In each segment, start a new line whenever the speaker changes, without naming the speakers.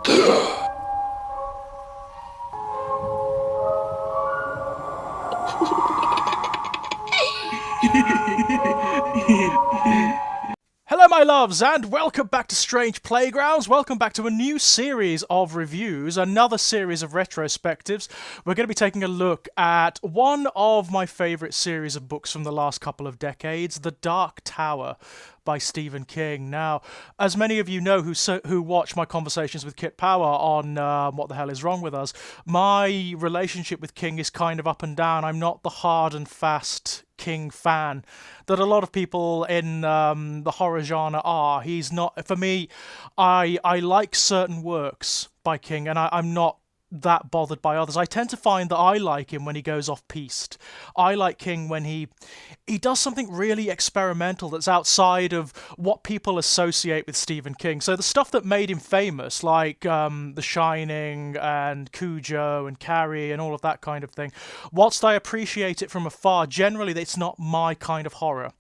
Hello my loves, and welcome back to Strange Playgrounds. Welcome back to a new series of reviews, another series of retrospectives. We're going to be taking a look at one of my favourite series of books from the last couple of decades, The Dark Tower by Stephen King. Now, as many of you know who watch my conversations with Kit Power on What the Hell Is Wrong With Us, my relationship with King is kind of up and down. I'm not the hard and fast King fan that a lot of people in the horror genre are. He's not, for me, I like certain works by King, and I'm not that bothered by others. I tend to find that I like him when he goes off-piste. I like King when he does something really experimental that's outside of what people associate with Stephen King. So the stuff that made him famous, like The Shining and Cujo and Carrie and all of that kind of thing, whilst I appreciate it from afar, generally it's not my kind of horror.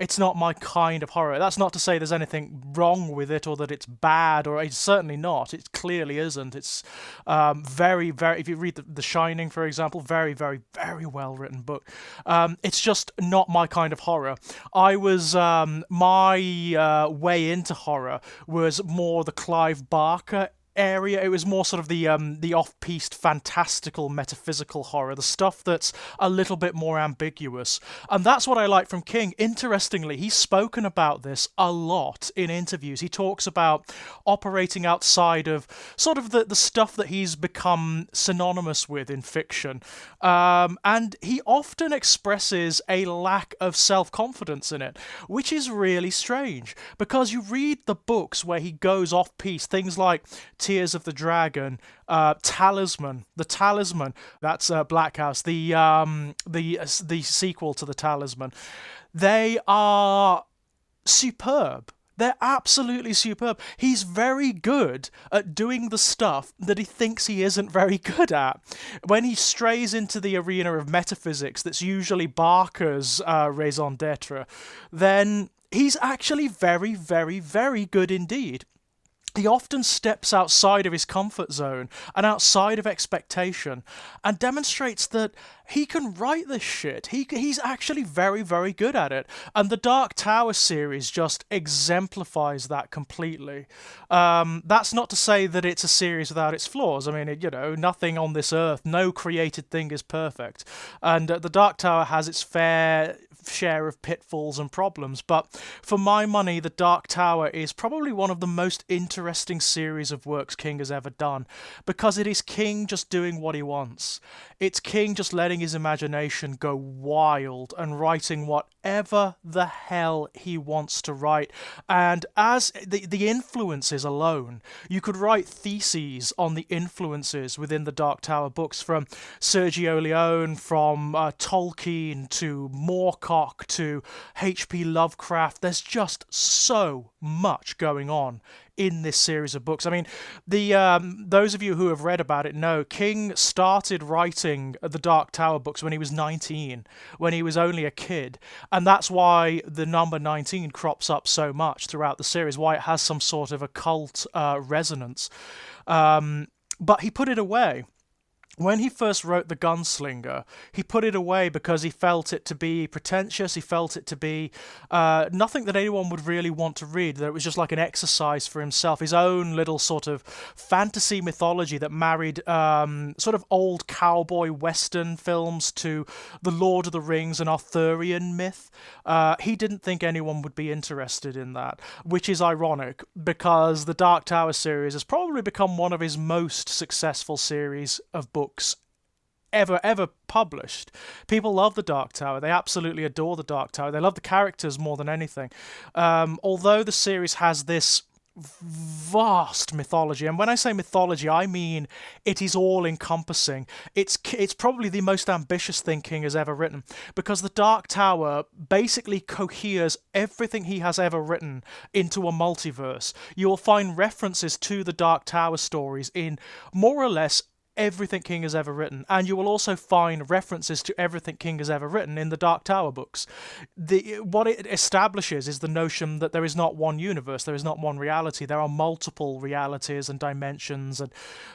It's not my kind of horror. That's not to say there's anything wrong with it or that it's bad, or it's certainly not. It clearly isn't. It's very, very, if you read The Shining, for example, very, very, very well written book. It's just not my kind of horror. I was, my way into horror was more the Clive Barker area. It was more sort of the off-piste, fantastical, metaphysical horror, the stuff that's a little bit more ambiguous. And that's what I like from King. Interestingly, he's spoken about this a lot in interviews. He talks about operating outside of sort of the stuff that he's become synonymous with in fiction. And he often expresses a lack of self-confidence in it, which is really strange, because you read the books where he goes off-piste, things like Tears of the Dragon, Talisman, The Talisman, that's Black House, the sequel to The Talisman. They are superb. They're absolutely superb. He's very good at doing the stuff that he thinks he isn't very good at. When he strays into the arena of metaphysics, that's usually Barker's raison d'etre, then he's actually very, very, very good indeed. He often steps outside of his comfort zone and outside of expectation and demonstrates that he can write this shit. He's actually very, very good at it. And the Dark Tower series just exemplifies that completely. That's not to say that it's a series without its flaws. I mean, nothing on this earth, no created thing is perfect. And the Dark Tower has its fair share of pitfalls and problems, but for my money, The Dark Tower is probably one of the most interesting series of works King has ever done, because it is King just doing what he wants. It's King just letting his imagination go wild and writing whatever the hell he wants to write. And as the influences alone, you could write theses on the influences within the Dark Tower books, from Sergio Leone, from Tolkien to Moorcock to H.P. Lovecraft. There's just so much going on in this series of books. I mean, those of you who have read about it know King started writing the Dark Tower books when he was 19, when he was only a kid, and that's why the number 19 crops up so much throughout the series, why it has some sort of occult resonance. But he put it away. When he first wrote The Gunslinger, he put it away because he felt it to be pretentious, he felt it to be nothing that anyone would really want to read, that it was just like an exercise for himself, his own little sort of fantasy mythology that married sort of old cowboy western films to the Lord of the Rings and Arthurian myth. He didn't think anyone would be interested in that, which is ironic, because the Dark Tower series has probably become one of his most successful series of books ever published. People love the Dark Tower. They absolutely adore the Dark Tower. They love the characters more than anything. Although the series has this vast mythology, and when I say mythology, I mean it is all-encompassing. It's probably the most ambitious thing King has ever written, because the Dark Tower basically coheres everything he has ever written into a multiverse. You will find references to the Dark Tower stories in more or less everything King has ever written, and you will also find references to everything King has ever written in the Dark Tower books. What it establishes is the notion that there is not one universe, there is not one reality, there are multiple realities and dimensions and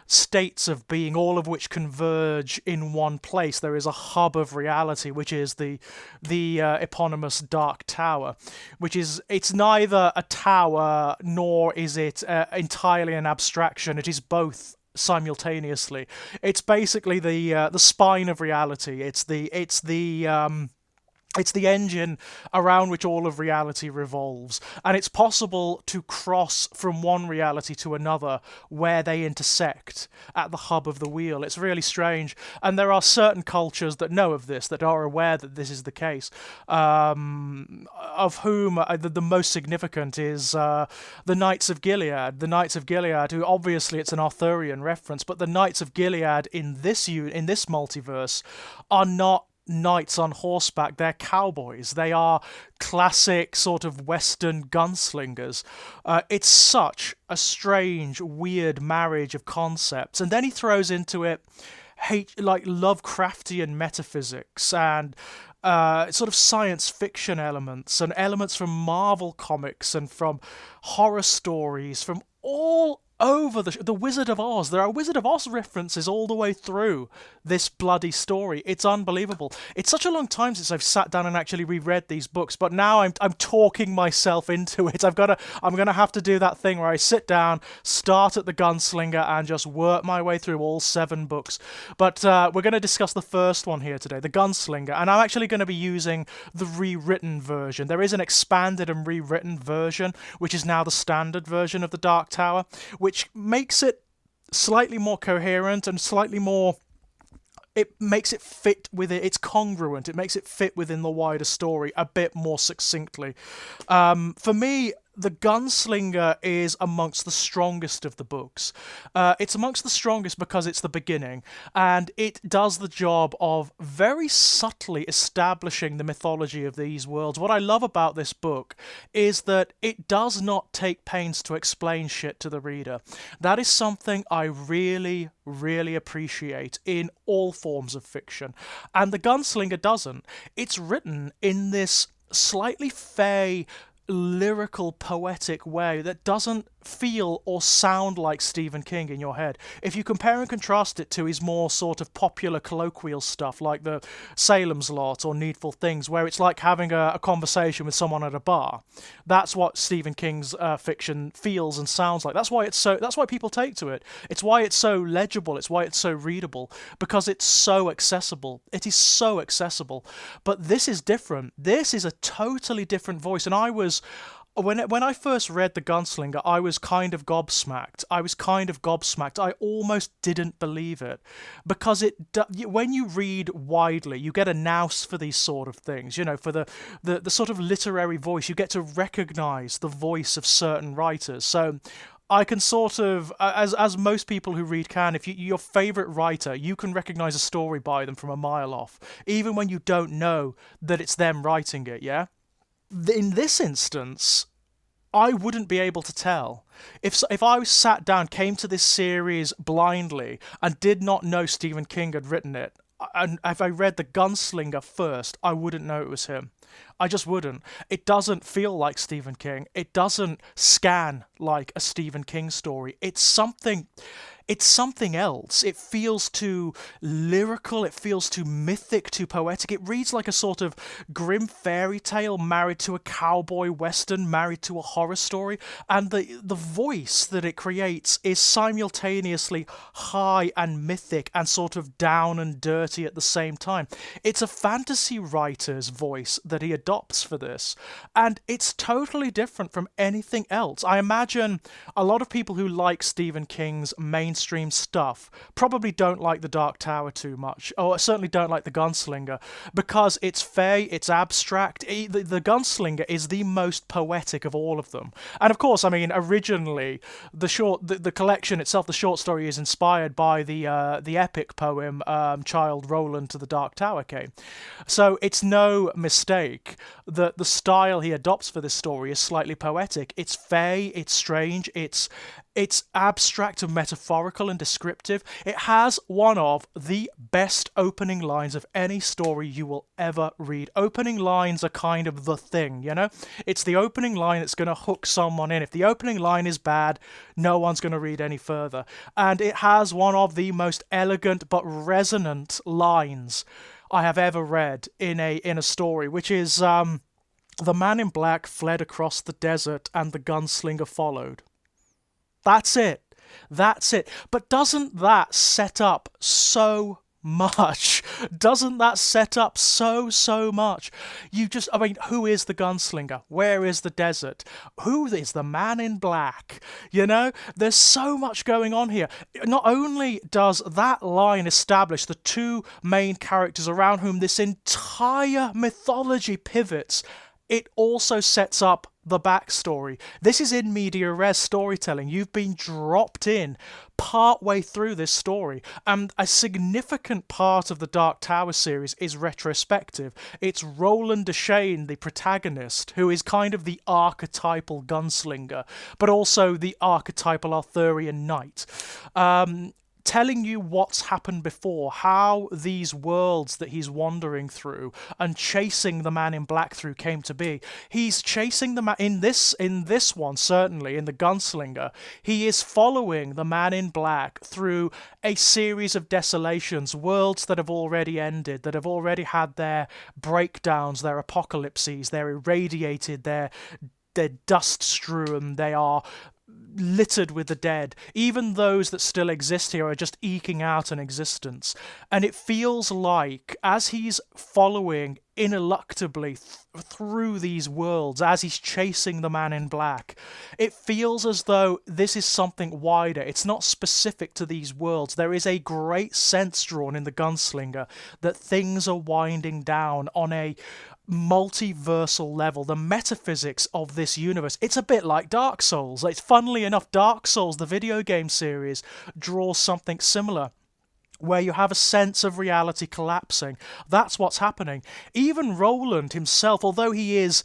states of being, all of which converge in one place. There is a hub of reality, which is the eponymous Dark Tower, which is, it's neither a tower nor is it entirely an abstraction. It is both simultaneously. It's basically the spine of reality. It's the engine around which all of reality revolves, and it's possible to cross from one reality to another where they intersect at the hub of the wheel. It's really strange, and there are certain cultures that know of this, that are aware that this is the case, of whom the most significant is the Knights of Gilead. The Knights of Gilead, who obviously it's an Arthurian reference, but the Knights of Gilead in this multiverse are not knights on horseback, they're cowboys. They are classic sort of Western gunslingers. It's such a strange, weird marriage of concepts. And then he throws into it like Lovecraftian metaphysics and sort of science fiction elements and elements from Marvel comics and from horror stories from all over the Wizard of Oz. There are Wizard of Oz references all the way through this bloody story. It's unbelievable. It's such a long time since I've sat down and actually reread these books, but now I'm talking myself into it. I'm gonna have to do that thing where I sit down, start at the Gunslinger, and just work my way through all 7 books. But we're going to discuss the first one here today, the Gunslinger, and I'm actually going to be using the rewritten version. There is an expanded and rewritten version, which is now the standard version of the Dark Tower, which makes it slightly more coherent and slightly more, it makes it fit with it. It's congruent. It makes it fit within the wider story a bit more succinctly. For me, the Gunslinger is amongst the strongest of the books. It's amongst the strongest because it's the beginning, and it does the job of very subtly establishing the mythology of these worlds. What I love about this book is that it does not take pains to explain shit to the reader. That is something I really, really appreciate in all forms of fiction, and the Gunslinger doesn't. It's written in this slightly fey, lyrical, poetic way that doesn't feel or sound like Stephen King in your head. If you compare and contrast it to his more sort of popular colloquial stuff like the Salem's Lot or Needful Things, where it's like having a conversation with someone at a bar, that's what Stephen King's fiction feels and sounds like. That's why people take to it. It's why it's so legible. It's why it's so readable, because it's so accessible. It is so accessible. But this is different. This is a totally different voice, and when I first read The Gunslinger, I was kind of gobsmacked. I almost didn't believe it, because when you read widely, you get a nous for these sort of things. You know, for the sort of literary voice, you get to recognise the voice of certain writers. So I can sort of, as most people who read can, if your favourite writer, you can recognise a story by them from a mile off, even when you don't know that it's them writing it, yeah? In this instance, I wouldn't be able to tell. If I sat down, came to this series blindly, and did not know Stephen King had written it, and if I read The Gunslinger first, I wouldn't know it was him. I just wouldn't. It doesn't feel like Stephen King. It doesn't scan like a Stephen King story. It's something else. It feels too lyrical, it feels too mythic, too poetic. It reads like a sort of grim fairy tale married to a cowboy western, married to a horror story, and the voice that it creates is simultaneously high and mythic and sort of down and dirty at the same time. It's a fantasy writer's voice that he adopts for this, and it's totally different from anything else. I imagine a lot of people who like Stephen King's mainstream stuff probably don't like the Dark Tower too much, or certainly don't like the Gunslinger, because it's fey, it's abstract. The Gunslinger is the most poetic of all of them. And of course, I mean, originally the collection itself, the short story, is inspired by the epic poem Childe Roland to the Dark Tower came. So it's no mistake that the style he adopts for this story is slightly poetic. It's fey, it's strange, It's abstract and metaphorical and descriptive. It has one of the best opening lines of any story you will ever read. Opening lines are kind of the thing, you know? It's the opening line that's going to hook someone in. If the opening line is bad, no one's going to read any further. And it has one of the most elegant but resonant lines I have ever read in a story, which is the man in black fled across the desert and the gunslinger followed. That's it. That's it. But doesn't that set up so much? Doesn't that set up so much? I mean, who is the gunslinger? Where is the desert? Who is the man in black? You know, there's so much going on here. Not only does that line establish the two main characters around whom this entire mythology pivots, it also sets up the backstory. This is in media res storytelling. You've been dropped in partway through this story, and a significant part of the Dark Tower series is retrospective. It's Roland Deschain, the protagonist, who is kind of the archetypal gunslinger, but also the archetypal Arthurian knight. Telling you what's happened before, how these worlds that he's wandering through and chasing the man in black through came to be. He's chasing the man in this one, certainly in the Gunslinger. He is following the man in black through a series of desolations, worlds that have already ended, that have already had their breakdowns, their apocalypses, they're irradiated, they're dust strewn, they are littered with the dead. Even those that still exist here are just eking out an existence. And it feels like, as he's following ineluctably through these worlds, as he's chasing the man in black, it feels as though this is something wider. It's not specific to these worlds. There is a great sense drawn in the Gunslinger that things are winding down on a multiversal level. The metaphysics of this universe, it's a bit like Dark Souls. It's funnily enough, Dark Souls, the video game series, draws something similar, where you have a sense of reality collapsing. That's what's happening. Even Roland himself, although he's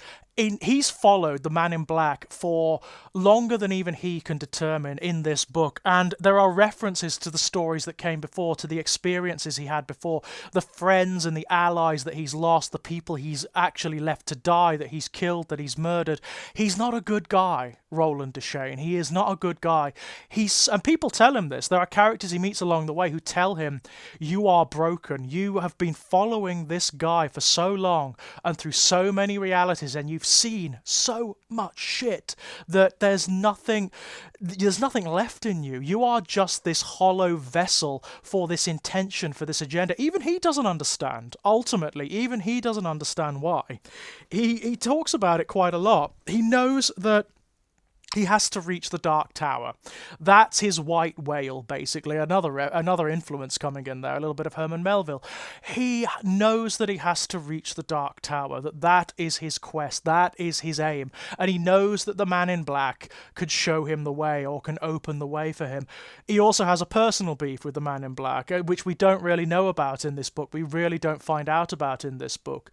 followed the man in black for longer than even he can determine in this book, and there are references to the stories that came before, to the experiences he had before, the friends and the allies that he's lost, the people he's actually left to die, that he's killed, that he's murdered. He's not a good guy, Roland Deschain. He is not a good guy. And people tell him this. There are characters he meets along the way who tell him, you are broken. You have been following this guy for so long and through so many realities, and you've seen so much shit that there's nothing left in you. You are just this hollow vessel for this intention, for this agenda. Even he doesn't understand. Ultimately, even he doesn't understand why. He talks about it quite a lot. He knows that he has to reach the Dark Tower. That's his white whale, basically. Another influence coming in there, a little bit of Herman Melville. He knows that he has to reach the Dark Tower, that is his quest, that is his aim, and he knows that the man in black could show him the way or can open the way for him. He also has a personal beef with the man in black, which we don't really know about in this book. We really don't find out about in this book.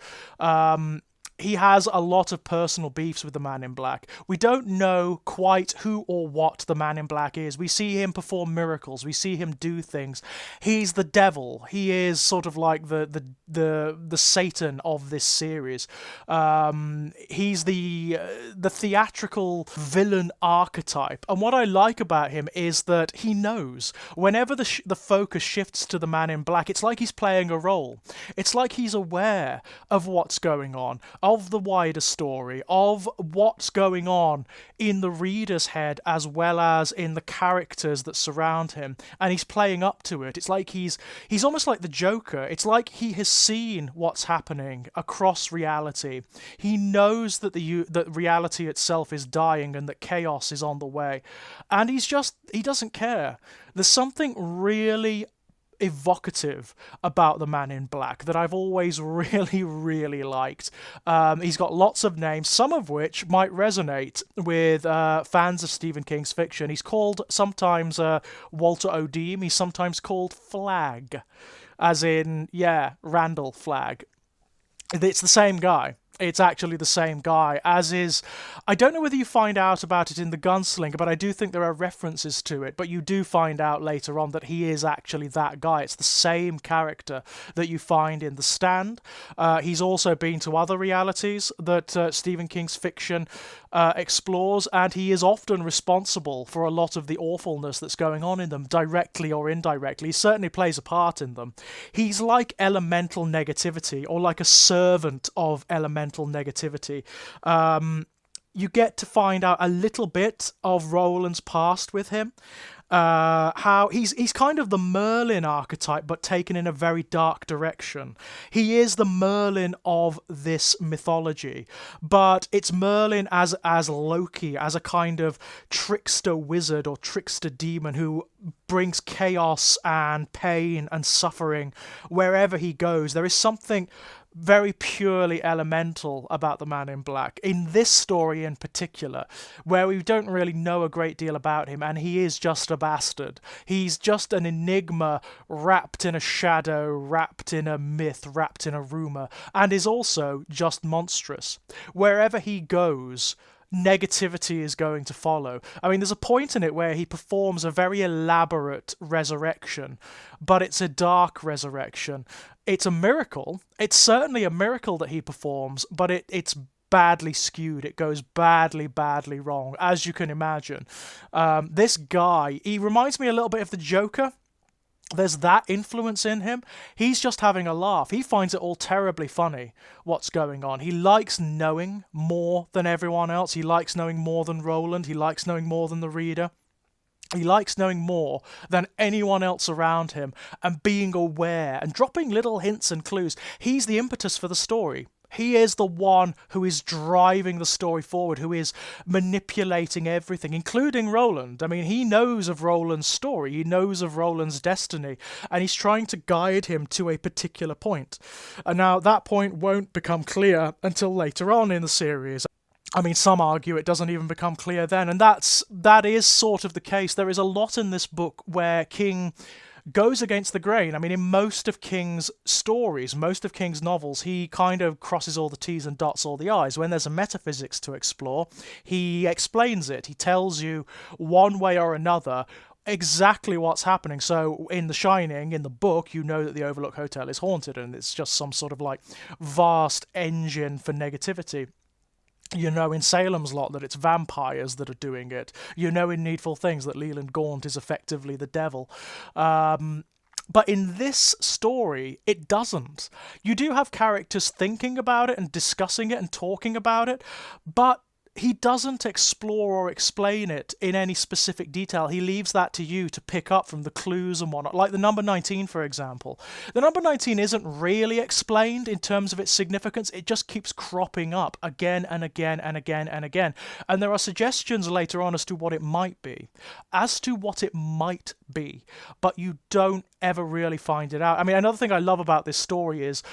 He has a lot of personal beefs with the Man in Black. We don't know quite who or what the Man in Black is. We see him perform miracles. We see him do things. He's the devil. He is sort of like the Satan of this series. He's the theatrical villain archetype. And what I like about him is that he knows whenever the focus shifts to the Man in Black, it's like he's playing a role. It's like he's aware of what's going on, of the wider story, of what's going on in the reader's head as well as in the characters that surround him, and he's playing up to it. It's like he's almost like the Joker. It's like he has seen what's happening across reality. He knows that that reality itself is dying and that chaos is on the way, and he doesn't care. There's something really evocative about the Man in Black that I've always really, really liked. He's got lots of names, some of which might resonate with fans of Stephen King's fiction. He's called sometimes Walter O'Deem. He's sometimes called Flag, as in, Randall Flagg. It's the same guy. It's actually the same guy, as is... I don't know whether you find out about it in the Gunslinger, but I do think there are references to it, but you do find out later on that he is actually that guy. It's the same character that you find in The Stand. He's also been to other realities that Stephen King's fiction explores, and he is often responsible for a lot of the awfulness that's going on in them, directly or indirectly. He certainly plays a part in them. He's like elemental negativity, or like a servant of elemental negativity. You get to find out a little bit of Roland's past with him. How he's kind of the Merlin archetype, but taken in a very dark direction. He is the Merlin of this mythology, but it's Merlin as Loki, as a kind of trickster wizard or trickster demon who brings chaos and pain and suffering wherever he goes. There is something very purely elemental about the Man in Black, in this story in particular, where we don't really know a great deal about him, and he is just a bastard. He's just an enigma wrapped in a shadow, wrapped in a myth, wrapped in a rumour, and is also just monstrous. Wherever he goes, negativity is going to follow. I mean, there's a point in it where he performs a very elaborate resurrection, but it's a dark resurrection. It's a miracle. It's certainly a miracle that he performs, but it's badly skewed. It goes badly wrong, as you can imagine. This guy, he reminds me a little bit of the Joker. There's that influence in him. He's just having a laugh. He finds it all terribly funny, what's going on. He likes knowing more than everyone else. He likes knowing more than Roland. He likes knowing more than the reader. He likes knowing more than anyone else around him and being aware and dropping little hints and clues. He's the impetus for the story. He is the one who is driving the story forward, who is manipulating everything, including Roland. I mean, he knows of Roland's story, he knows of Roland's destiny, and he's trying to guide him to a particular point. And now that point won't become clear until later on in the series. I mean, some argue it doesn't even become clear then, and that is sort of the case. There is a lot in this book where King goes against the grain. I mean, in most of King's stories, most of King's novels, he kind of crosses all the T's and dots all the I's. When there's a metaphysics to explore, he explains it. He tells you one way or another exactly what's happening. So in The Shining, in the book, you know that the Overlook Hotel is haunted, and it's just some sort of like vast engine for negativity. You know in Salem's Lot that it's vampires that are doing it. You know in Needful Things that Leland Gaunt is effectively the devil. But in this story, it doesn't. You do have characters thinking about it and discussing it and talking about it, but he doesn't explore or explain it in any specific detail. He leaves that to you to pick up from the clues and whatnot. Like the number 19, for example. The number 19 isn't really explained in terms of its significance. It just keeps cropping up again and again and again and again. And there are suggestions later on as to what it might be. But you don't ever really find it out. I mean, another thing I love about this story is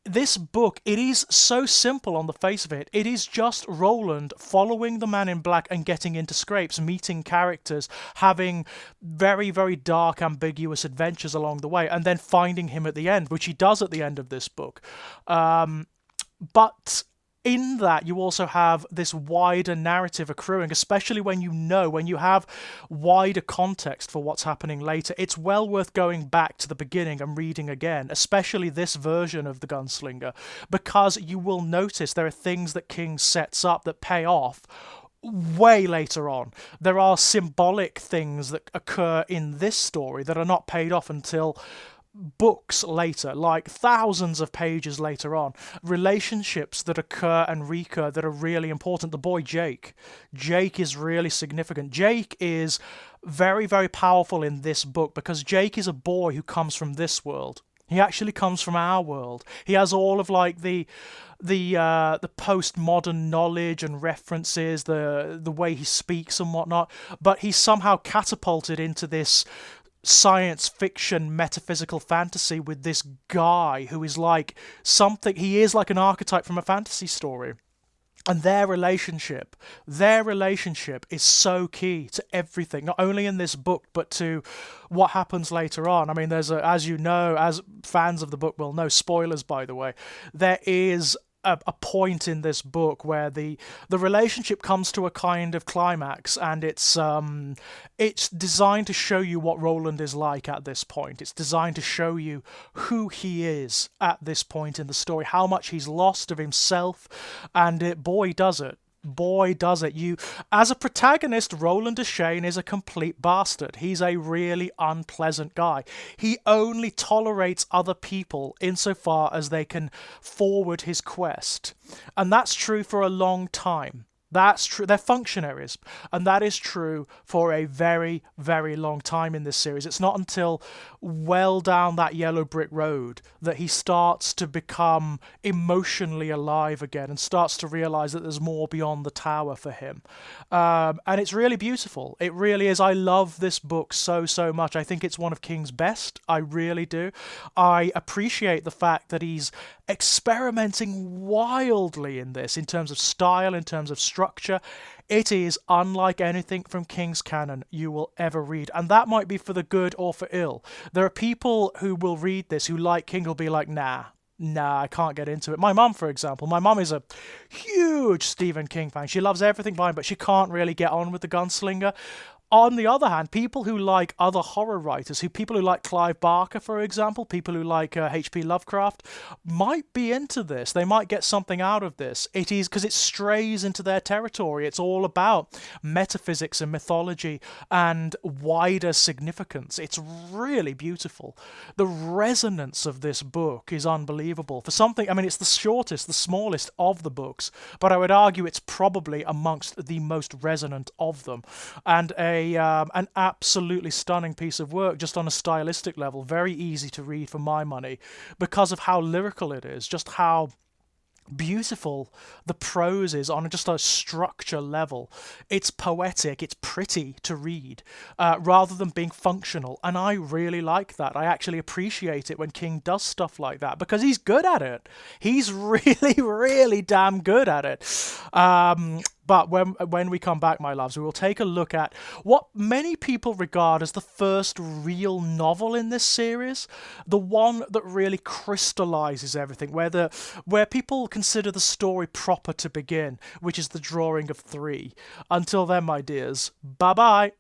this book, it is so simple on the face of it. It is just Roland following the Man in Black and getting into scrapes, meeting characters, having very, very dark, ambiguous adventures along the way, and then finding him at the end, which he does at the end of this book. But in that, you also have this wider narrative accruing, especially when you have wider context for what's happening later. It's well worth going back to the beginning and reading again, especially this version of The Gunslinger, because you will notice there are things that King sets up that pay off way later on. There are symbolic things that occur in this story that are not paid off until books later, like thousands of pages later on. Relationships that occur and recur that are really important. The boy Jake is really significant. Jake is very, very powerful in this book because Jake is a boy who comes from this world. He actually comes from our world. He has all of like the postmodern knowledge and references, the way he speaks and whatnot, but he's somehow catapulted into this science fiction metaphysical fantasy with this guy who is like something. He is like an archetype from a fantasy story, and their relationship is so key to everything, not only in this book but to what happens later on. I mean, there's as you know, as fans of the book will know, spoilers by the way, there is a point in this book where the relationship comes to a kind of climax, and it's designed to show you what Roland is like at this point. It's designed to show you who he is at this point in the story, how much he's lost of himself, and boy does it. Boy, does it. You, as a protagonist, Roland Deschain is a complete bastard. He's a really unpleasant guy. He only tolerates other people insofar as they can forward his quest. And that's true for a long time. That's true. They're functionaries, and that is true for a very, very long time in this series. It's not until well down that yellow brick road that he starts to become emotionally alive again and starts to realize that there's more beyond the tower for him. And it's really beautiful. It really is. I love this book so, so much. I think it's one of King's best. I really do. I appreciate the fact that he's experimenting wildly in this, in terms of style, in terms of structure. It is unlike anything from King's canon you will ever read, and that might be for the good or for ill. There are people who will read this who like King will be like, nah, I can't get into it. My mum, for example, my mum is a huge Stephen King fan. She loves everything by him, but she can't really get on with The Gunslinger. On the other hand, people who like other horror writers, people who like Clive Barker, for example, people who like H.P. Lovecraft, might be into this. They might get something out of this. It is because it strays into their territory. It's all about metaphysics and mythology and wider significance. It's really beautiful. The resonance of this book is unbelievable. For something, I mean, it's the shortest, the smallest of the books, but I would argue it's probably amongst the most resonant of them. And an absolutely stunning piece of work just on a stylistic level, very easy to read for my money because of how lyrical it is, just how beautiful the prose is on just a structure level. It's poetic, it's pretty to read, rather than being functional, and I really like that. I actually appreciate it when King does stuff like that because he's good at it. He's really, really damn good at it. But when we come back, my loves, we will take a look at what many people regard as the first real novel in this series, the one that really crystallizes everything, where people consider the story proper to begin, which is the Drawing of Three. Until then, my dears, bye-bye.